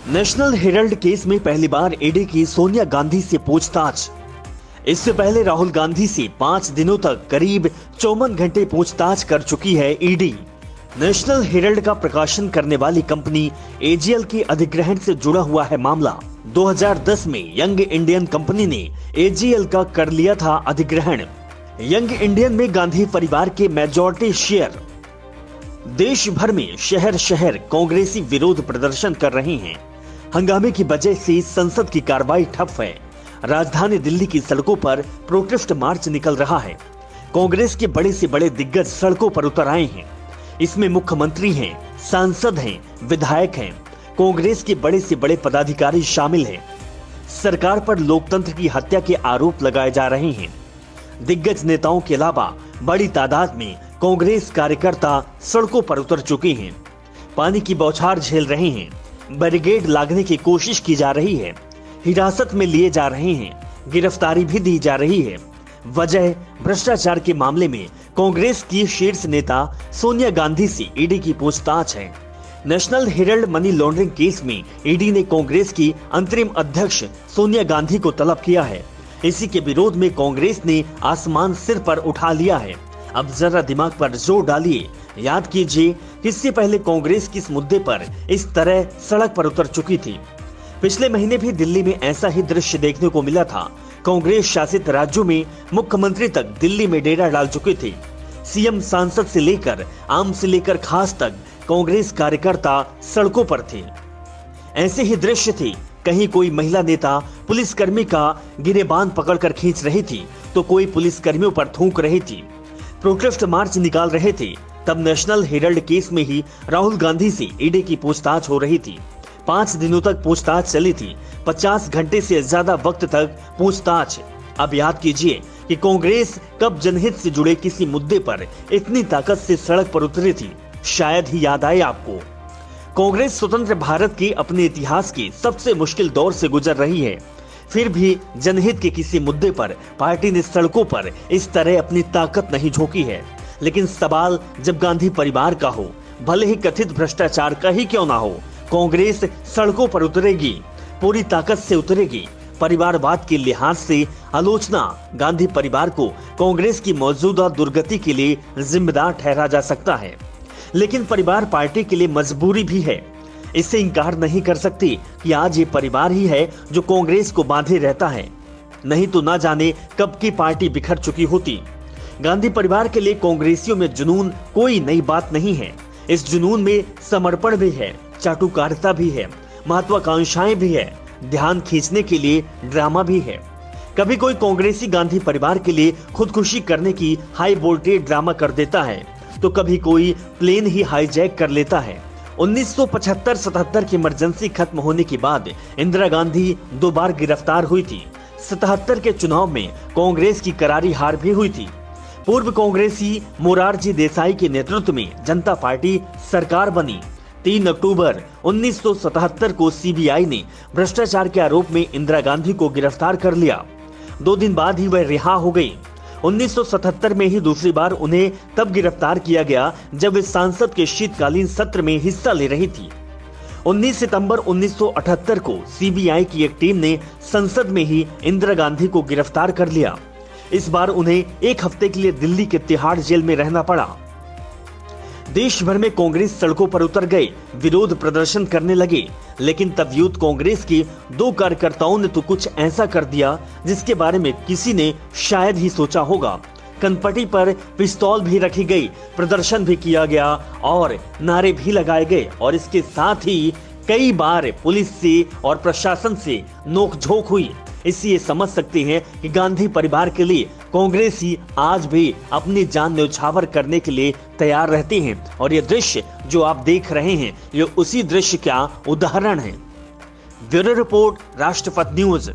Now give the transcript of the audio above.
National Herald case में पहली बार ED की सोनिया गांधी से पूछताछ। इससे पहले राहुल गांधी से 5 दिनों तक करीब 54 घंटे पूछताछ कर चुकी है ईडी। नेशनल हेराल्ड का प्रकाशन करने वाली कंपनी एजीएल के अधिग्रहण से जुड़ा हुआ है मामला। 2010 में यंग इंडियन कंपनी ने एजीएल का कर लिया था अधिग्रहण। यंग इंडियन में गांधी परिवार के मेजॉरिटी शेयर। देश भर में शहर शहर कांग्रेसी विरोध प्रदर्शन कर रहे हैं। हंगामे की वजह से संसद की कार्रवाई ठप है। राजधानी दिल्ली की सड़कों पर प्रोटेस्ट मार्च निकल रहा है। कांग्रेस के बड़े से बड़े दिग्गज सड़कों पर उतर आए हैं। इसमें मुख्यमंत्री हैं, सांसद हैं, विधायक हैं, कांग्रेस के बड़े से बड़े पदाधिकारी शामिल हैं। सरकार पर लोकतंत्र की हत्या के आरोप लगाए जा रहे हैं। दिग्गज नेताओं के अलावा बड़ी तादाद में कांग्रेस कार्यकर्ता सड़कों पर उतर चुके हैं। पानी की बौछार झेल रहे हैं। बैरिकेड लागने की कोशिश की जा रही है। हिरासत में लिए जा रहे हैं। गिरफ्तारी भी दी जा रही है। वजह भ्रष्टाचार के मामले में कांग्रेस की शीर्ष नेता सोनिया गांधी से ईडी की पूछताछ है। National Herald money laundering case में ईडी ने कांग्रेस की अंतरिम अध्यक्ष सोनिया गांधी को तलब किया है। इसी के विरोध में कांग्रेस ने आसमान सिर पर उठा लिया है। अब जरा दिमाग पर जोर डालिए, याद कीजिए इससे पहले कांग्रेस किस मुद्दे पर इस तरह सड़क पर उतर चुकी थी। पिछले महीने भी दिल्ली में ऐसा ही दृश्य देखने को मिला था। कांग्रेस शासित राज्यों में मुख्यमंत्री तक दिल्ली में डेरा डाल चुके थे। सीएम, सांसद से लेकर आम से लेकर खास तक कांग्रेस कार्यकर्ता सड़कों पर थे। ऐसे ही दृश्य थे। कहीं कोई महिला नेता पुलिसकर्मी का गिरेबान पकड़कर खींच रही थी तो कोई पुलिसकर्मियों पर थूक रही थी। प्रोटेस्ट मार्च निकाल रहे थे। तब नेशनल हेराल्ड केस में ही राहुल गांधी से ईडी की पूछताछ हो रही थी। 5 दिनों तक पूछताछ चली थी। 50 घंटे से ज्यादा वक्त तक पूछताछ। अब याद कीजिए कि कांग्रेस कब जनहित से जुड़े किसी मुद्दे पर इतनी ताकत से सड़क पर उतरी थी। शायद ही याद आए आपको। कांग्रेस स्वतंत्र भारत के अपने इतिहास के सबसे मुश्किल दौर से गुजर रही है। फिर भी जनहित के किसी मुद्दे पर पार्टी ने सड़कों पर इस तरह अपनी ताकत नहीं झोंकी है। लेकिन सवाल जब गांधी परिवार का हो, भले ही कथित भ्रष्टाचार का ही क्यों ना हो, कांग्रेस सड़कों पर उतरेगी, पूरी ताकत से उतरेगी। परिवारवाद के लिहाज से आलोचना गांधी परिवार को कांग्रेस की मौजूदा दुर्गति के लिए जिम्मेदार ठहरा जा सकता है। लेकिन परिवार पार्टी के लिए मजबूरी भी है। इससे इंकार नहीं कर सकती कि आज ये परिवार ही है जो कांग्रेस को बांधे रहता है। नहीं तो ना जाने कब की पार्टी बिखर चुकी होती। गांधी परिवार के लिए कांग्रेसियों में जुनून कोई नई बात नहीं है। इस जुनून में समर्पण भी है, चाटुकारिता भी है, महत्वाकांक्षाएं भी है, ध्यान खींचने के लिए ड्रामा भी है। कभी कोई कांग्रेसी गांधी परिवार के लिए खुदकुशी करने की हाई वोल्टेज ड्रामा कर देता है तो कभी कोई प्लेन ही हाईजैक कर लेता है। 1975-77 की इमरजेंसी खत्म होने के बाद इंदिरा गांधी 2 बार गिरफ्तार हुई थी। 77 के चुनाव में कांग्रेस की करारी हार भी हुई थी। पूर्व कांग्रेसी मोरारजी देसाई के नेतृत्व में जनता पार्टी सरकार बनी। 3 अक्टूबर 1977 को सीबीआई ने भ्रष्टाचार के आरोप में इंदिरा गांधी को गिरफ्तार कर लिया। 2 दिन बाद ही वह रिहा हो गई। 1977 में ही दूसरी बार उन्हें तब गिरफ्तार किया गया जब वे सांसद के शीतकालीन सत्र में हिस्सा ले रही थी। 19 सितंबर 1978 को सीबीआई की एक टीम ने संसद में ही इंदिरा गांधी को गिरफ्तार कर लिया। इस बार उन्हें 1 हफ्ते के लिए दिल्ली के तिहाड़ जेल में रहना पड़ा। देश भर में कांग्रेस सड़कों पर उतर गए, विरोध प्रदर्शन करने लगे। लेकिन तब यूथ कांग्रेस के 2 कार्यकर्ताओं ने तो कुछ ऐसा कर दिया जिसके बारे में किसी ने शायद ही सोचा होगा। कनपटी पर पिस्तौल भी रखी गई, प्रदर्शन भी किया गया और नारे भी लगाए गए और इसके साथ ही कई बार पुलिस से और प्रशासन से नोकझोंक हुई। इससे ये समझ सकते हैं कि गांधी परिवार के लिए कांग्रेसी आज भी अपनी जान न्यौछावर करने के लिए तैयार रहते हैं। और ये दृश्य जो आप देख रहे हैं ये उसी दृश्य का उदाहरण है। ब्यूरो रिपोर्ट, राष्ट्रपति न्यूज।